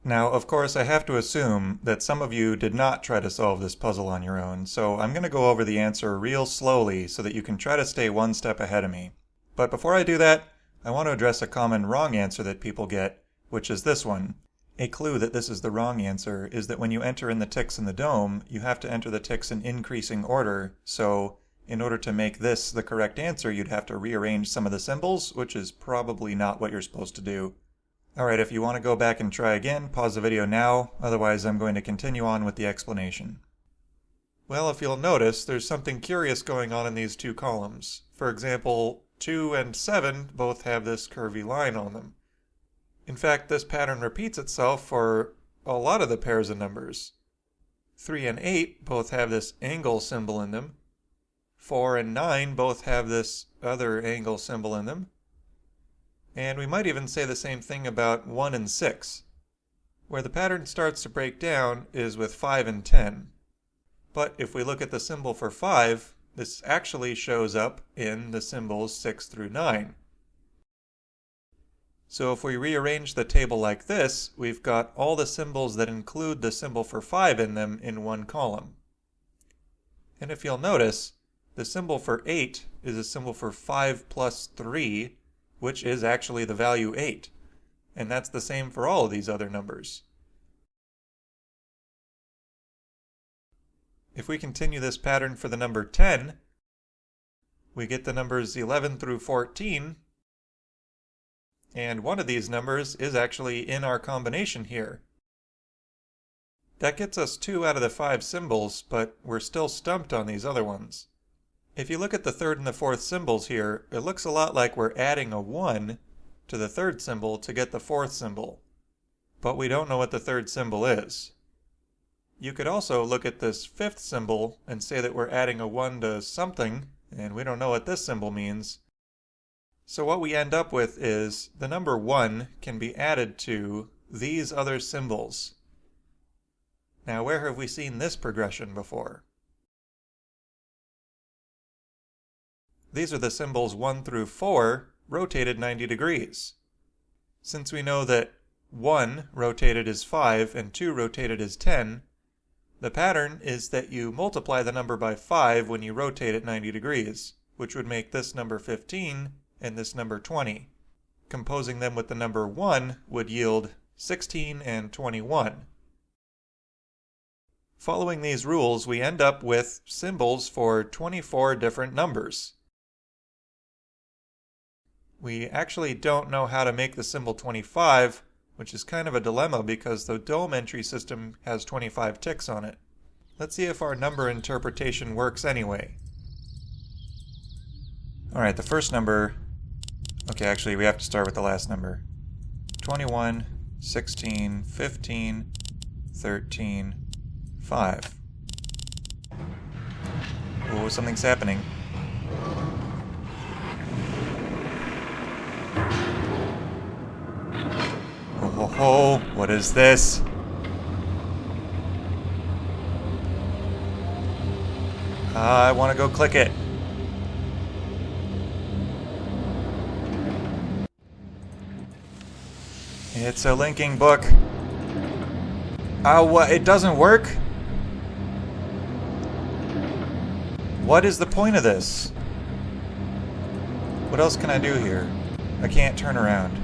Now, of course, I have to assume that some of you did not try to solve this puzzle on your own, so I'm going to go over the answer real slowly so that you can try to stay one step ahead of me. But before I do that, I want to address a common wrong answer that people get, which is this one. A clue that this is the wrong answer is that when you enter in the ticks in the dome, you have to enter the ticks in increasing order, so in order to make this the correct answer, you'd have to rearrange some of the symbols, which is probably not what you're supposed to do. Alright, if you want to go back and try again, pause the video now, otherwise I'm going to continue on with the explanation. Well, if you'll notice, there's something curious going on in these two columns. For example, 2 and 7 both have this curvy line on them. In fact, this pattern repeats itself for a lot of the pairs of numbers. 3 and 8 both have this angle symbol in them. 4 and 9 both have this other angle symbol in them. And we might even say the same thing about 1 and 6. Where the pattern starts to break down is with 5 and 10. But if we look at the symbol for 5, this actually shows up in the symbols 6 through 9. So if we rearrange the table like this, we've got all the symbols that include the symbol for 5 in them in one column. And if you'll notice, the symbol for 8 is a symbol for 5 plus 3, which is actually the value 8. And that's the same for all of these other numbers. If we continue this pattern for the number 10, we get the numbers 11 through 14, and one of these numbers is actually in our combination here. That gets us 2 out of the 5 symbols, but we're still stumped on these other ones. If you look at the third and the fourth symbols here, it looks a lot like we're adding a 1 to the third symbol to get the fourth symbol. But we don't know what the third symbol is. You could also look at this fifth symbol and say that we're adding a 1 to something, and we don't know what this symbol means. So what we end up with is the number 1 can be added to these other symbols. Now, where have we seen this progression before? These are the symbols 1 through 4 rotated 90 degrees. Since we know that 1 rotated is 5 and 2 rotated is 10, the pattern is that you multiply the number by 5 when you rotate it 90 degrees, which would make this number 15 and this number 20. Composing them with the number 1 would yield 16 and 21. Following these rules, we end up with symbols for 24 different numbers. We actually don't know how to make the symbol 25, which is kind of a dilemma because the dome entry system has 25 ticks on it. Let's see if our number interpretation works anyway. Alright, the first number... Okay, actually we have to start with the last number. 21, 16, 15, 13, 5. Oh, something's happening. Oh, what is this? I want to go click it. It's a linking book. What? It doesn't work? What is the point of this? What else can I do here? I can't turn around.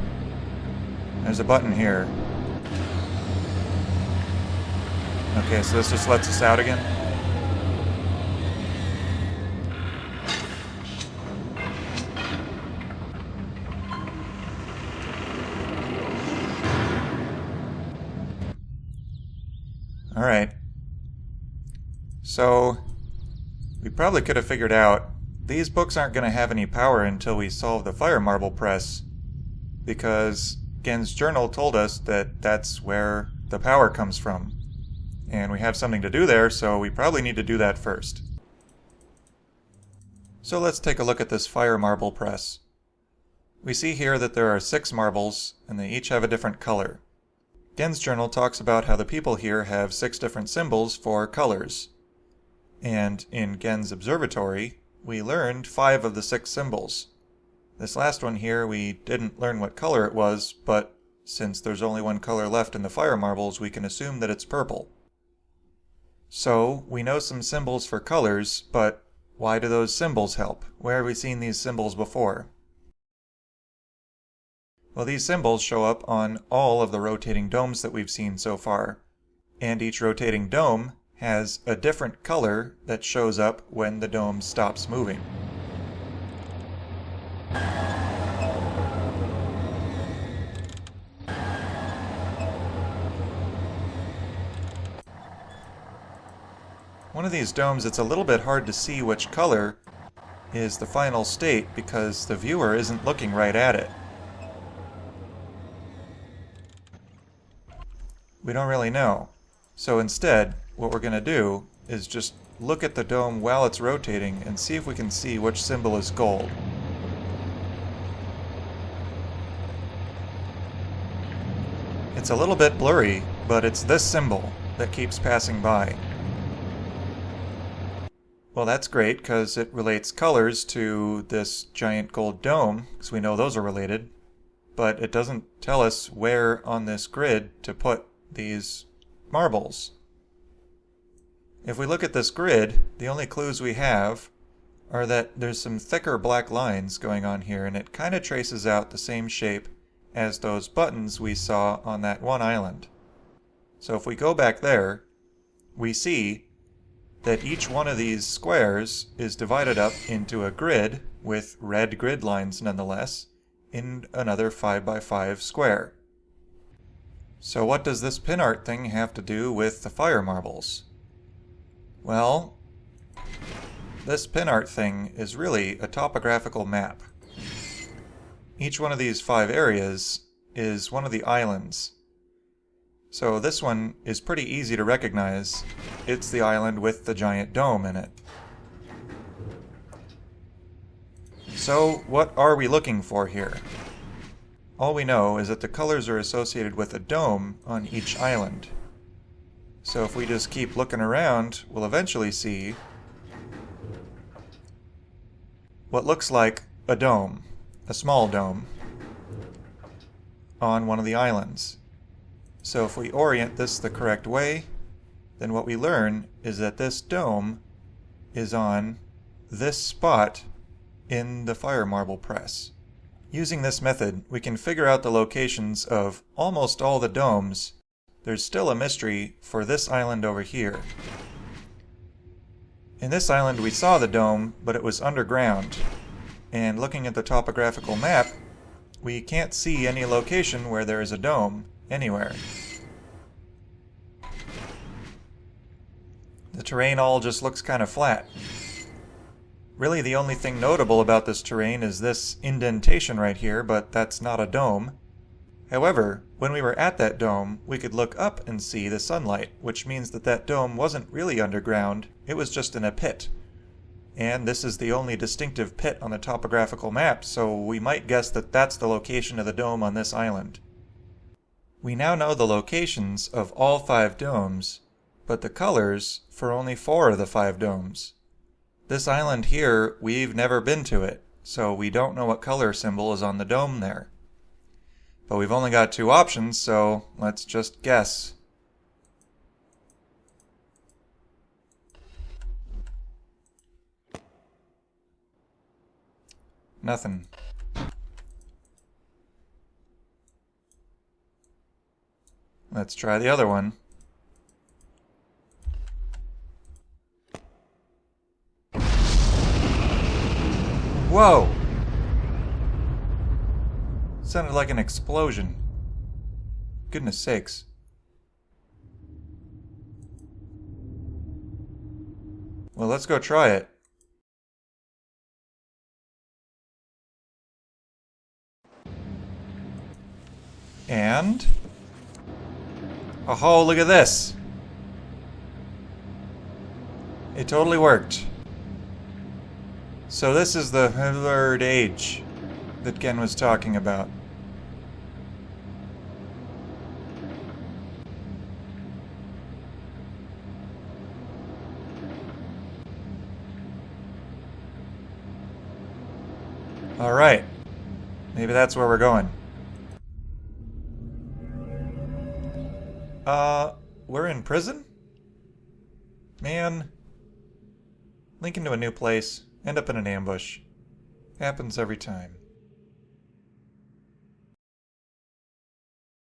There's a button here. Okay, so this just lets us out again. Alright. So, we probably could have figured out these books aren't going to have any power until we solve the fire marble press, because Gen's journal told us that that's where the power comes from. And we have something to do there, so we probably need to do that first. So let's take a look at this fire marble press. We see here that there are 6 marbles, and they each have a different color. Gen's journal talks about how the people here have 6 different symbols for colors. And in Gen's observatory, we learned 5 of the 6 symbols. This last one here, we didn't learn what color it was, but Since there's only one color left in the fire marbles, we can assume that it's purple. So, we know some symbols for colors, but why do those symbols help? Where have we seen these symbols before? Well, these symbols show up on all of the rotating domes that we've seen so far. And each rotating dome has a different color that shows up when the dome stops moving. One of these domes, it's a little bit hard to see which color is the final state because the viewer isn't looking right at it. We don't really know. So instead, what we're going to do is just look at the dome while it's rotating and see if we can see which symbol is gold. It's a little bit blurry, but it's this symbol that keeps passing by. Well, that's great because it relates colors to this giant gold dome, because we know those are related, but it doesn't tell us where on this grid to put these marbles. If we look at this grid, the only clues we have are that there's some thicker black lines going on here, and it kind of traces out the same shape as those buttons we saw on that one island. So if we go back there, we see that each one of these squares is divided up into a grid with red grid lines nonetheless in another 5x5 square. So what does this pin art thing have to do with the fire marbles? Well, this pin art thing is really a topographical map. Each one of these 5 areas is one of the islands. So this one is pretty easy to recognize. It's the island with the giant dome in it. So what are we looking for here? All we know is that the colors are associated with a dome on each island. So if we just keep looking around, we'll eventually see what looks like a dome, a small dome, on one of the islands. So if we orient this the correct way, then what we learn is that this dome is on this spot in the fire marble press. Using this method, we can figure out the locations of almost all the domes. There's still a mystery for this island over here. In this island we saw the dome, but it was underground. And looking at the topographical map, we can't see any location where there is a dome anywhere. The terrain all just looks kind of flat. Really, the only thing notable about this terrain is this indentation right here, but that's not a dome. However, when we were at that dome, we could look up and see the sunlight, which means that that dome wasn't really underground, it was just in a pit. And this is the only distinctive pit on the topographical map, so we might guess that that's the location of the dome on this island. We now know the locations of all 5 domes, but the colors for only 4 of the 5 domes. This island here, we've never been to it, so we don't know what color symbol is on the dome there. But we've only got 2 options, so let's just guess. Nothing. Let's try the other one. Whoa! Sounded like an explosion. Goodness sakes. Well, let's go try it. And... oh, look at this! It totally worked. So this is the third age that Ken was talking about. Alright. Maybe that's where we're going. We're in prison? Man. Link into a new place, end up in an ambush. Happens every time.